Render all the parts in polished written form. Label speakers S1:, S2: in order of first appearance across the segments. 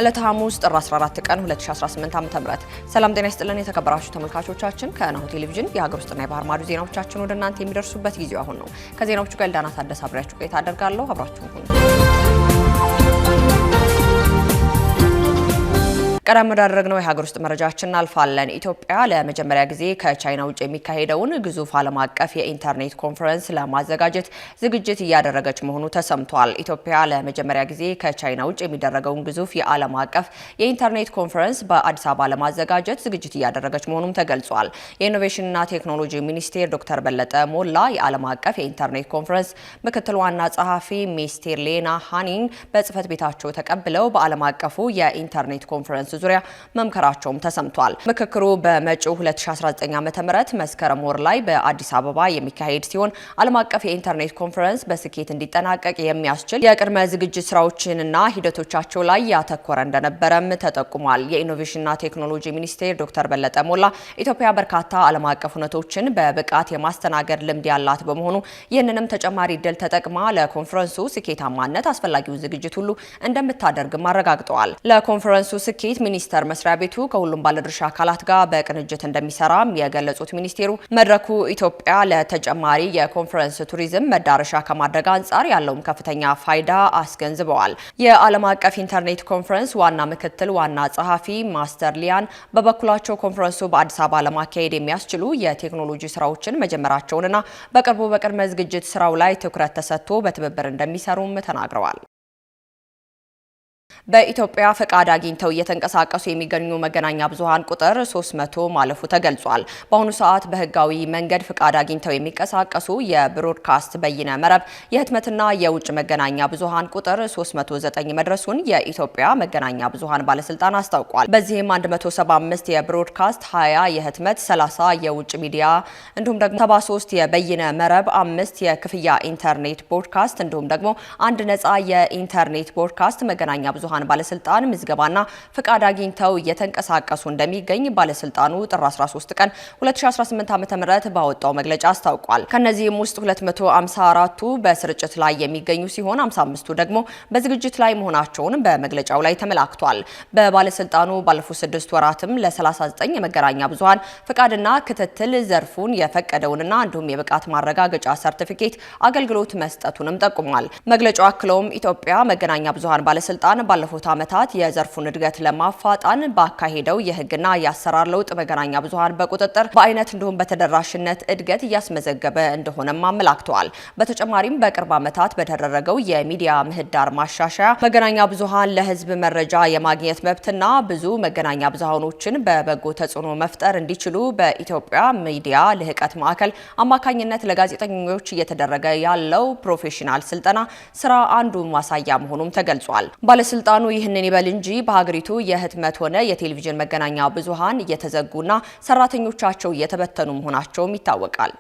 S1: ዕለተ ሐሙስ ጥር 14 ቀን 2018 ዓ.ም ሰላም ጤና ይስጥልን የተከበራችሁ ተመልካቾቻችን ከናሁ ቴሌቪዥን የሀገር ውስጥና የባህር ማዶ ዜናዎቻችን ወደ እናንተ የሚደርሱበት ጊዜው አሁን ነው። ከዜናዎቹ ጋር ዳና ታደሰ አብራችሁ ቆይታ አደርጋለሁ። አብራችሁን ሁኑ። ቀደም ወዳደረግነው የሀገር ውስጥ መረጃችን እናልፋለን። ኢትዮጵያ ለመጀመሪያ ጊዜ ከቻይና ውጭ የሚካሄደውን ግዙፍ ዓለም አቀፍ የኢንተርኔት ኮንፈረንስ ለማዘጋጀት ዝግጅት እያደረገች መሆኑ ተሰምቷል። ኢትዮጵያ ለመጀመሪያ ጊዜ ከቻይና ውጭ የሚደረገውን ግዙፍ የዓለም አቀፍ የኢንተርኔት ኮንፈረንስ በአዲስ አበባ ለማዘጋጀት ዝግጅት እያደረገች መሆኑም ተገልጿል። የኢኖቬሽንና ቴክኖሎጂ ሚኒስቴር ዶክተር በለጠ ሞላ የዓለም አቀፍ የኢንተርኔት ኮንፈረንስ ምክትል ዋና ጸሐፊ ሚስቴር ሌና ሃኒንግ በጽህፈት ቤታቸው ተቀብለው በዓለም አቀፉ የኢንተርኔት ኮንፈረንስ ዙሪያ መምከራቸውም ተሰምቷል። ምክክሩ በመጪው 2019 ዓ.ም መስከረም ወር ላይ በአዲስ አበባ የሚካሄድ ሲሆን ዓለም አቀፍ የኢንተርኔት ኮንፈረንስ በስኬት እንዲጠናቀቅ የሚያስችል የቅድመ ዝግጅት ስራዎችንና ሂደቶቻቸው ላይ ያተኮረ እንደነበረም ተጠቁሟል። የኢኖቬሽንና ቴክኖሎጂ ሚኒስቴር ዶክተር በለጠ ሞላ ኢትዮጵያ በርካታ ዓለም አቀፍ ሁነቶችን በብቃት የማስተናገድ ልምድ ያላት በመሆኑ ይህንንም ተጨማሪ እድል ተጠቅማ ለኮንፈረንሱ ስኬታማነት አስፈላጊውን ዝግጅት ሁሉ እንደምታደርግም አረጋግጠዋል። ለኮንፈረንሱ ስኬት ሚኒስቴር መስሪያ ቤቱ ከሁሉም ባለድርሻ አካላት ጋር በቅንጅት እንደሚሰራም የገለጹት ሚኒስቴሩ መድረኩ ኢትዮጵያ ለተጨማሪ የኮንፈረንስ ቱሪዝም መዳረሻ ከማድረግ አንጻር ያለውን ከፍተኛ ፋይዳ አስገንዝበዋል። የዓለም አቀፍ ኢንተርኔት ኮንፈረንስ ዋና ምክትል ዋና ጸሐፊ ማስተር ሊያን በበኩላቸው ኮንፈረንሱ በአዲስ አበባ ለማካሄድ የሚያስችሉ የቴክኖሎጂ ስራዎችን መጀመራቸውንና በቅርቡ በቅድመ ዝግጅት ስራው ላይ ትኩረት ተሰጥቶ በትብብር እንደሚሰሩም ተናግረዋል። በኢትዮጵያ ፈቃድ አግኝተው እየተንቀሳቀሱ የሚገኙ መገናኛ ብዙሃን ቁጥር 300 ማለፉ ተገልጿል። በአሁኑ ሰዓት በህጋዊ መንገድ ፈቃድ አግኝተው የሚንቀሳቀሱ የብሮድካስት በይነ መረብ የህትመትና የውጭ መገናኛ ብዙሃን ቁጥር 309 መድረሱን የኢትዮጵያ መገናኛ ብዙሃን ባለስልጣን አስታውቋል። በዚህም 175 የብሮድካስት፣ 20 የህትመት፣ 30 የውጭ ሚዲያ እንዲሁም ደግሞ 73 የበይነ መረብ፣ 5 የክፍያ ኢንተርኔት ብሮድካስት እንዲሁም ደግሞ 1 ነፃ የኢንተርኔት ብሮድካስት መገናኛ ብዙሃን ባለስልጣን ምዝገባና ፍቃድ አግኝተው እየተንቀሳቀሱ እንደሚገኝ ባለስልጣኑ ጥር 13 ቀን 2018 ዓ.ም ባወጣው መግለጫ አስታውቋል። ከነዚህም ውስጥ 254ቱ በስርጭት ላይ የሚገኙ ሲሆን 55ቱ ደግሞ በዝግጅት ላይ መሆናቸውን በመግለጫው ላይ ተመላክቷል። በባለስልጣኑ ባለፉት 6 ወራትም ለ39 የመገናኛ ብዙሃን ፍቃድና ክትትል ዘርፉን የፈቀደውንና እንዲሁም የብቃት ማረጋገጫ ሰርቲፊኬት አገልግሎት መስጠቱንም ጠቁሟል። መግለጫው አክለውም ኢትዮጵያ መገናኛ ብዙሃን ባለስልጣን ባለፉት ዓመታት የዘርፉን እድገት ለማፋጣን ባካሄደው የህግና የአሰራር ለውጥ መገናኛ ብዙሃን በቁጥጥር በአይነት እንዲሁም በተደራሽነት እድገት እያስመዘገበ እንደሆነም አመላክተዋል። በተጨማሪም በቅርብ ዓመታት በተደረገው የሚዲያ ምህዳር ማሻሻያ መገናኛ ብዙሃን ለህዝብ መረጃ የማግኘት መብትና ብዙ መገናኛ ብዙሃኖችን በበጎ ተጽዕኖ መፍጠር እንዲችሉ በኢትዮጵያ ሚዲያ ልህቀት ማዕከል አማካኝነት ለጋዜጠኞች እየተደረገ ያለው ፕሮፌሽናል ስልጠና ስራ አንዱ ማሳያ መሆኑም ተገልጿል። ባለስልጣኑ ይህንን ይበል እንጂ በሀገሪቱ የህትመት ሆነ የቴሌቪዥን መገናኛ ብዙሃን እየተዘጉና ሰራተኞቻቸው እየተበተኑ መሆናቸውም ይታወቃል።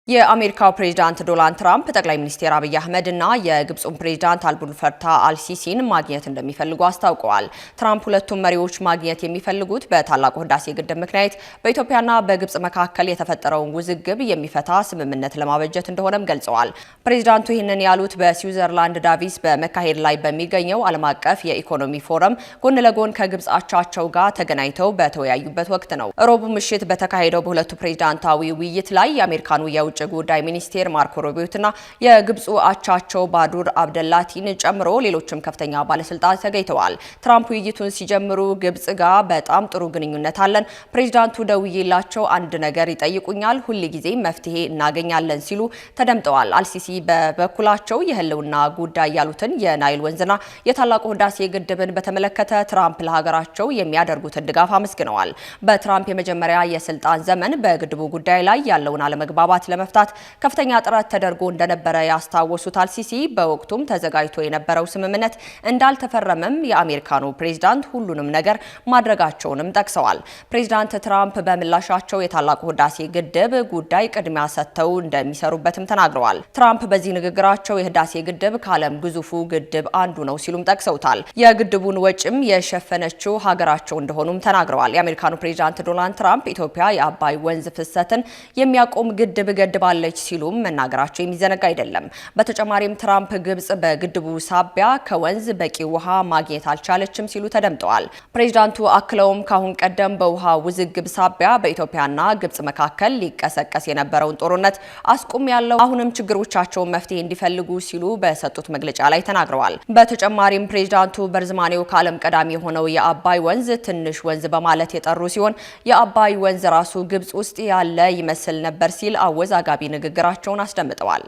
S1: የአሜሪካው ፕሬዝዳንት ዶናልድ ትራምፕ ጠቅላይ ሚኒስትር አብይ አህመድ እና የግብፁን ፕሬዝዳንት አብዱል ፈታህ አልሲሲን ማግኘት እንደሚፈልጉ አስታውቀዋል። ትራምፕ ሁለቱም መሪዎች ማግኘት የሚፈልጉት በታላቁ ህዳሴ ግድብ ምክንያት በኢትዮጵያና በግብፅ መካከል የተፈጠረውን ውዝግብ የሚፈታ ስምምነት ለማበጀት እንደሆነም ገልጸዋል። ፕሬዝዳንቱ ይህንን ያሉት በስዊዘርላንድ ዳቪስ በመካሄድ ላይ በሚገኘው ዓለም አቀፍ የኢኮኖሚ ፎረም ጎን ለጎን ከግብፅ አቻቸው ጋር ተገናኝተው በተወያዩበት ወቅት ነው። ረቡዕ ምሽት በተካሄደው በሁለቱ ፕሬዝዳንታዊ ውይይት ላይ የአሜሪካኑ የውጭ ጉዳይ ሚኒስቴር ማርኮ ሩቢዮና የግብፁ አቻቸው ባዱር አብደላቲን ጨምሮ ሌሎችም ከፍተኛ ባለስልጣናት ተገኝተዋል። ትራምፕ ውይይቱን ሲጀምሩ ግብፅ ጋር በጣም ጥሩ ግንኙነት አለን፣ ፕሬዝዳንቱ ደውዬላቸው አንድ ነገር ይጠይቁኛል፣ ሁል ጊዜ መፍትሄ እናገኛለን ሲሉ ተደምጠዋል። አልሲሲ በበኩላቸው የህልውና ጉዳይ ያሉትን የናይል ወንዝና የታላቁ ህዳሴ ግድብን በተመለከተ ትራምፕ ለሀገራቸው የሚያደርጉትን ድጋፍ አመስግነዋል። በትራምፕ የመጀመሪያ የስልጣን ዘመን በግድቡ ጉዳይ ላይ ያለውን አለመግባባት ለመፍታት ከፍተኛ ጥረት ተደርጎ እንደነበረ ያስታወሱት አልሲሲ በወቅቱም ተዘጋጅቶ የነበረው ስምምነት እንዳልተፈረመም የአሜሪካኑ ፕሬዝዳንት ሁሉንም ነገር ማድረጋቸውንም ጠቅሰዋል። ፕሬዝዳንት ትራምፕ በምላሻቸው የታላቁ ህዳሴ ግድብ ጉዳይ ቅድሚያ ሰጥተው እንደሚሰሩበትም ተናግረዋል። ትራምፕ በዚህ ንግግራቸው የህዳሴ ግድብ ከዓለም ግዙፉ ግድብ አንዱ ነው ሲሉም ጠቅሰውታል። የግድቡን ወጪም የሸፈነችው ሀገራቸው እንደሆኑም ተናግረዋል። የአሜሪካኑ ፕሬዝዳንት ዶናልድ ትራምፕ ኢትዮጵያ የአባይ ወንዝ ፍሰትን የሚያቆም ግድብ ትገድባለች ሲሉም መናገራቸው የሚዘነጋ አይደለም። በተጨማሪም ትራምፕ ግብጽ በግድቡ ሳቢያ ከወንዝ በቂ ውሃ ማግኘት አልቻለችም ሲሉ ተደምጠዋል። ፕሬዝዳንቱ አክለውም ካሁን ቀደም በውሃ ውዝግብ ሳቢያ በኢትዮጵያና ግብጽ መካከል ሊቀሰቀስ የነበረውን ጦርነት አስቁም ያለው አሁንም ችግሮቻቸውን መፍትሄ እንዲፈልጉ ሲሉ በሰጡት መግለጫ ላይ ተናግረዋል። በተጨማሪም ፕሬዝዳንቱ በርዝማኔው ከዓለም ቀዳሚ የሆነው የአባይ ወንዝ ትንሽ ወንዝ በማለት የጠሩ ሲሆን የአባይ ወንዝ ራሱ ግብጽ ውስጥ ያለ ይመስል ነበር ሲል አወዛጋቢ ንግግራቸውን አስደምጠዋል።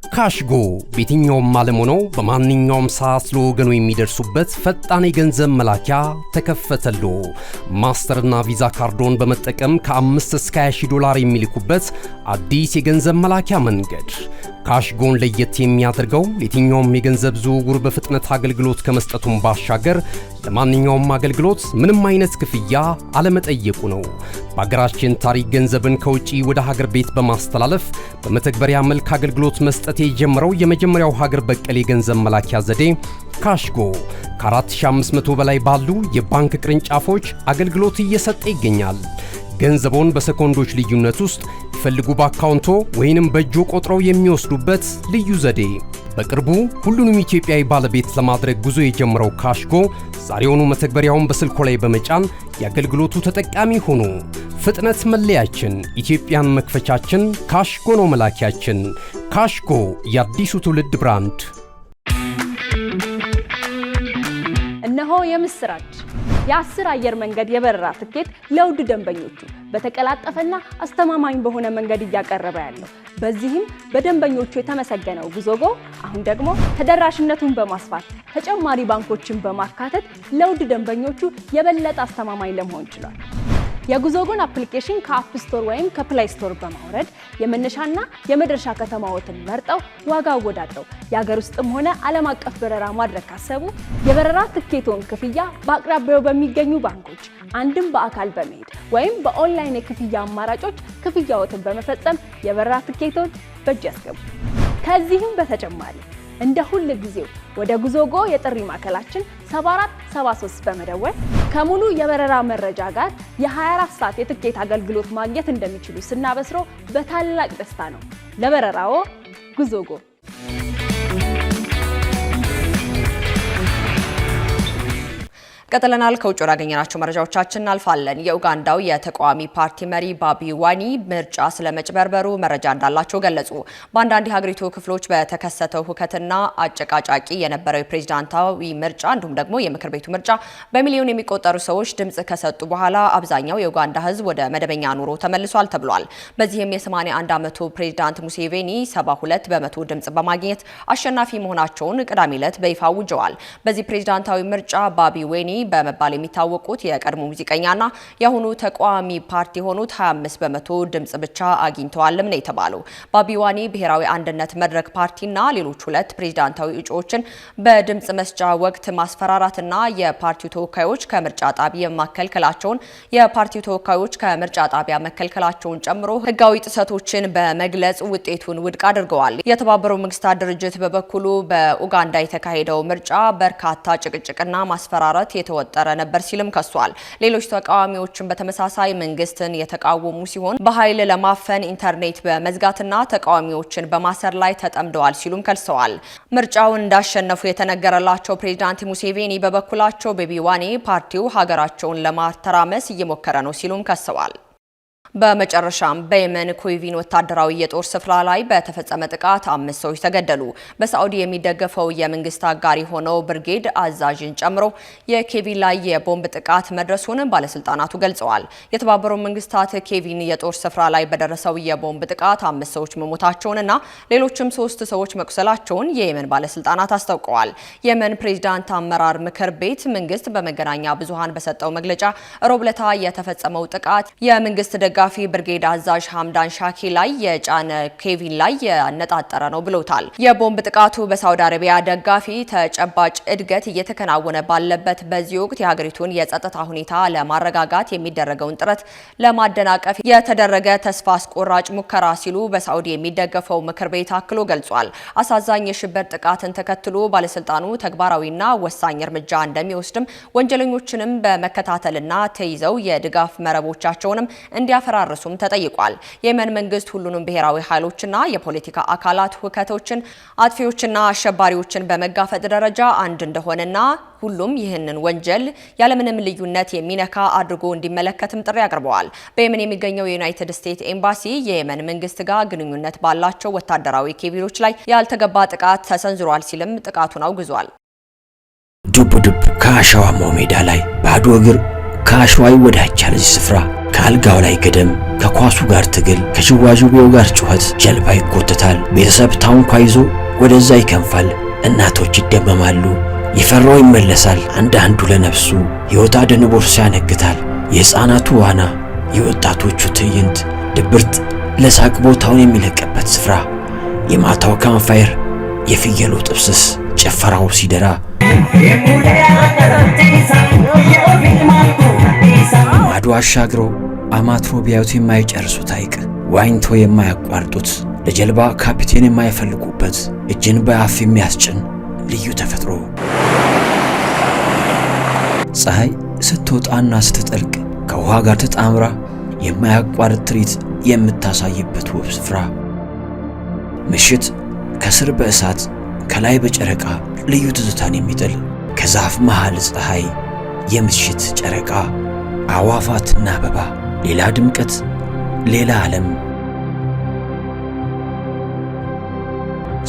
S2: ካሽጎ በየትኛውም ዓለም ሆነው በማንኛውም ሰዓት ለወገኑ የሚደርሱበት ፈጣን የገንዘብ መላኪያ ተከፈተሎ። ማስተርና ቪዛ ካርዶን በመጠቀም ከ5 እስከ 20 ዶላር የሚልኩበት አዲስ የገንዘብ መላኪያ መንገድ። ካሽጎን ለየት የሚያደርገው የትኛውም የገንዘብ ዝውውር በፍጥነት አገልግሎት ከመስጠቱም ባሻገር ለማንኛውም አገልግሎት ምንም አይነት ክፍያ አለመጠየቁ ነው። በሀገራችን ታሪክ ገንዘብን ከውጪ ወደ ሀገር ቤት በማስተላለፍ በመተግበሪያ መልክ አገልግሎት መስጠት የጀመረው የመጀመሪያው ሀገር በቀል የገንዘብ መላኪያ ዘዴ ካሽጎ ከ4500 በላይ ባሉ የባንክ ቅርንጫፎች አገልግሎት እየሰጠ ይገኛል። ገንዘቦን በሰኮንዶች ልዩነት ውስጥ ይፈልጉ በአካውንቶ ወይንም በእጆ ቆጥረው የሚወስዱበት ልዩ ዘዴ። በቅርቡ ሁሉንም ኢትዮጵያዊ ባለቤት ለማድረግ ጉዞ የጀመረው ካሽጎ ዛሬውኑ መተግበሪያውን በስልኮ ላይ በመጫን የአገልግሎቱ ተጠቃሚ ሆኑ። ፍጥነት መለያችን፣ ኢትዮጵያን መክፈቻችን፣ ካሽጎ ነው መላኪያችን። ካሽጎ የአዲሱ ትውልድ ብራንድ።
S3: እነሆ የምስራች! የ10 አየር መንገድ የበረራ ትኬት ለውድ ደንበኞቹ በተቀላጠፈና አስተማማኝ በሆነ መንገድ እያቀረበ ያለው። በዚህም በደንበኞቹ የተመሰገነው ጉዞጎ አሁን ደግሞ ተደራሽነቱን በማስፋት ተጨማሪ ባንኮችን በማካተት ለውድ ደንበኞቹ የበለጠ አስተማማኝ ለመሆን ችሏል። የጉዞጎን አፕሊኬሽን ከአፕ ስቶር ወይም ከፕላይ ስቶር በማውረድ የመነሻና የመድረሻ ከተማዎትን መርጠው ዋጋ አወዳድረው የሀገር ውስጥም ሆነ ዓለም አቀፍ በረራ ማድረግ ካሰቡ የበረራ ትኬቶን ክፍያ በአቅራቢያው በሚገኙ ባንኮች አንድም በአካል በመሄድ ወይም በኦንላይን የክፍያ አማራጮች ክፍያዎትን በመፈጸም የበረራ ትኬቶን በእጅ ያስገቡ። ከዚህም በተጨማሪ እንደ ሁል ጊዜው ወደ ጉዞጎ የጥሪ ማዕከላችን 7473 በመደወል ከሙሉ የበረራ መረጃ ጋር የ24 ሰዓት የትኬት አገልግሎት ማግኘት እንደሚችሉ ስናበስሮ በታላቅ ደስታ ነው። ለበረራዎ ጉዞጎ።
S1: ቀጥለናል። ከውጭ ወዳገኘናቸው መረጃዎቻችን እናልፋለን። የኡጋንዳው የተቃዋሚ ፓርቲ መሪ ባቢ ዋኒ ምርጫ ስለመጭበርበሩ መረጃ እንዳላቸው ገለጹ። በአንዳንድ የሀገሪቱ ክፍሎች በተከሰተው ሁከትና አጨቃጫቂ የነበረው የፕሬዝዳንታዊ ምርጫ እንዲሁም ደግሞ የምክር ቤቱ ምርጫ በሚሊዮን የሚቆጠሩ ሰዎች ድምጽ ከሰጡ በኋላ አብዛኛው የኡጋንዳ ሕዝብ ወደ መደበኛ ኑሮ ተመልሷል ተብሏል። በዚህም የ81 ዓመቱ ፕሬዝዳንት ሙሴቬኒ 72 በመቶ ድምጽ በማግኘት አሸናፊ መሆናቸውን ቅዳሜ ዕለት በይፋ አውጀዋል። በዚህ ፕሬዝዳንታዊ ምርጫ ባቢ ዋኒ በመባል የሚታወቁት የቀድሞ ሙዚቀኛና የአሁኑ ተቃዋሚ ፓርቲ የሆኑት 25 በመቶ ድምጽ ብቻ አግኝተዋልም ነው የተባለው። ባቢ ዋኒ ብሔራዊ አንድነት መድረክ ፓርቲና ሌሎች ሁለት ፕሬዝዳንታዊ እጩዎችን በድምጽ መስጫ ወቅት ማስፈራራትና የፓርቲው ተወካዮች ከምርጫ ጣቢያ መከልከላቸውን ጨምሮ ህጋዊ ጥሰቶችን በመግለጽ ውጤቱን ውድቅ አድርገዋል። የተባበሩት መንግስታት ድርጅት በበኩሉ በኡጋንዳ የተካሄደው ምርጫ በርካታ ጭቅጭቅና ማስፈራራት የተወጠረ ነበር ሲልም ከሷል። ሌሎች ተቃዋሚዎችን በተመሳሳይ መንግስትን የተቃወሙ ሲሆን በኃይል ለማፈን ኢንተርኔት በመዝጋትና ተቃዋሚዎችን በማሰር ላይ ተጠምደዋል ሲሉም ከልሰዋል። ምርጫውን እንዳሸነፉ የተነገረላቸው ፕሬዝዳንት ሙሴቬኒ በበኩላቸው ባቢ ዋኒ ፓርቲው ሀገራቸውን ለማተራመስ እየሞከረ ነው ሲሉም ከሰዋል። በመጨረሻም በየመን ኩዌቪን ወታደራዊ የጦር ስፍራ ላይ በተፈጸመ ጥቃት 5 ሰዎች ተገደሉ። በሳዑዲ የሚደገፈው የመንግስት አጋሪ ሆነው ብርጌድ አዛዥን ጨምሮ የኬቪን ላይ የቦምብ ጥቃት መድረሱን ባለስልጣናቱ ገልጸዋል። የተባበሩት መንግስታት ኬቪን የጦር ስፍራ ላይ በደረሰው የቦምብ ጥቃት 5 ሰዎች መሞታቸውንና ሌሎችም 3 ሰዎች መቁሰላቸውን የየመን ባለስልጣናት አስታውቀዋል። የየመን ፕሬዝዳንት አመራር ምክር ቤት መንግስት በመገናኛ ብዙሃን በሰጠው መግለጫ ሮብ ዕለት የተፈጸመው ጥቃት የመንግስት ደጋፊ ብርጌድ አዛዥ ሐምዳን ሻኪ ላይ የጫነ ኬቪን ላይ ያነጣጠረ ነው ብሎታል። የቦምብ ጥቃቱ በሳውዲ አረቢያ ደጋፊ ተጨባጭ እድገት እየተከናወነ ባለበት በዚህ ወቅት የሀገሪቱን የጸጥታ ሁኔታ ለማረጋጋት የሚደረገውን ጥረት ለማደናቀፍ የተደረገ ተስፋ አስቆራጭ ሙከራ ሲሉ በሳውዲ የሚደገፈው ምክር ቤት አክሎ ገልጿል። አሳዛኝ የሽብር ጥቃትን ተከትሎ ባለስልጣኑ ተግባራዊና ወሳኝ እርምጃ እንደሚወስድም ወንጀለኞችንም በመከታተልና ተይዘው የድጋፍ መረቦቻቸውንም እንዲያፈራርሱም ተጠይቋል። የየመን መንግስት ሁሉንም ብሔራዊ ኃይሎችና የፖለቲካ አካላት ሁከቶችን፣ አጥፊዎችና አሸባሪዎችን በመጋፈጥ ደረጃ አንድ እንደሆነና ሁሉም ይህንን ወንጀል ያለምንም ልዩነት የሚነካ አድርጎ እንዲመለከትም ጥሪ አቅርበዋል። በየመን የሚገኘው የዩናይትድ ስቴትስ ኤምባሲ የየመን መንግስት ጋር ግንኙነት ባላቸው ወታደራዊ ኬቢሎች ላይ ያልተገባ ጥቃት ተሰንዝሯል ሲልም ጥቃቱን አውግዟል።
S4: ዱብ ከአሸዋማው ሜዳ ላይ ባዶ እግር ከአሸዋ ይወዳጃል። እዚህ ስፍራ ከአልጋው ላይ ገደም፣ ከኳሱ ጋር ትግል፣ ከዥዋዥዌው ጋር ጩኸት፣ ጀልባ ይጎተታል። ቤተሰብ ታንኳ ይዞ ወደዛ ይከንፋል። እናቶች ይደመማሉ። የፈራው ይመለሳል። አንዳንዱ ለነፍሱ ሕይወት አድን ቦርሳ ያነግታል። የሕፃናቱ ዋና፣ የወጣቶቹ ትዕይንት፣ ድብርት ለሳቅ ቦታውን የሚለቅበት ስፍራ፣ የማታው ካምፋየር፣ የፍየሉ ጥብስስ፣ ጭፈራው ሲደራ ማዶ አሻግረው አማትሮ ቢያዩት የማይጨርሱት ሐይቅ፣ ዋኝቶ የማያቋርጡት፣ ለጀልባ ካፒቴን የማይፈልጉበት፣ እጅን በአፍ የሚያስጭን ልዩ ተፈጥሮ። ፀሐይ ስትወጣና ስትጠልቅ ከውሃ ጋር ተጣምራ የማያቋርጥ ትርኢት የምታሳይበት ውብ ስፍራ። ምሽት ከስር በእሳት ከላይ በጨረቃ ልዩ ትዝታን የሚጥል ከዛፍ መሃል ፀሐይ፣ የምሽት ጨረቃ፣ አዋፋትና አበባ፣ ሌላ ድምቀት፣ ሌላ ዓለም።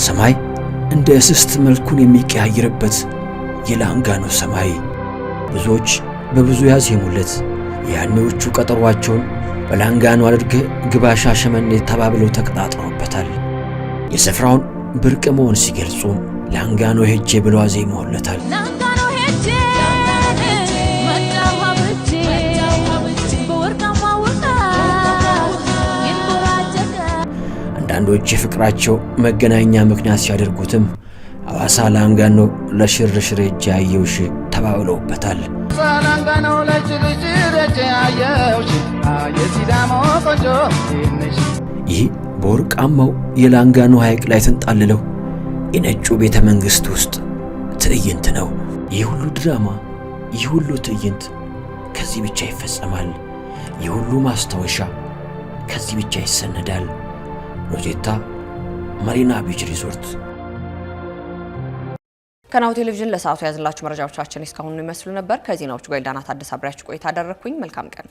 S4: ሰማይ እንደ እስስት መልኩን የሚቀያየርበት የላንጋኖ ሰማይ ብዙዎች በብዙ ያዜሙለት ያኔዎቹ ቀጠሯቸውን በላንጋኖ አድርገህ ግባ ሻሸመኔ ተባብለው ተቀጣጥረውበታል። የስፍራውን ብርቅ መሆን ሲገልጹ ላንጋኖ ሄጄ ብለው አዜመውለታል። አንዳንዶች የፍቅራቸው መገናኛ ምክንያት ሲያደርጉትም ሐዋሳ ላንጋኖ ለሽርሽር ሄጄ አየውሽ ተባብለውበታል። ይህ በወርቃማው የላንጋኖ ሐይቅ ላይ ተንጣልለው የነጩ ቤተ መንግሥት ውስጥ ትዕይንት ነው። ይህ ሁሉ ድራማ፣ ይህ ሁሉ ትዕይንት ከዚህ ብቻ ይፈጸማል። ይህ ሁሉ ማስታወሻ ከዚህ ብቻ ይሰነዳል። ሮዜታ ማሪና ቢች ሪዞርት።
S1: ከናሁ ቴሌቪዥን ለሰዓቱ ያዝንላችሁ መረጃዎቻችን እስካሁን ይመስሉ ነበር። ከዜናዎቹ ጋር ዳና ታደሰ አብራችሁ ቆይታ አደረኩኝ። መልካም ቀን።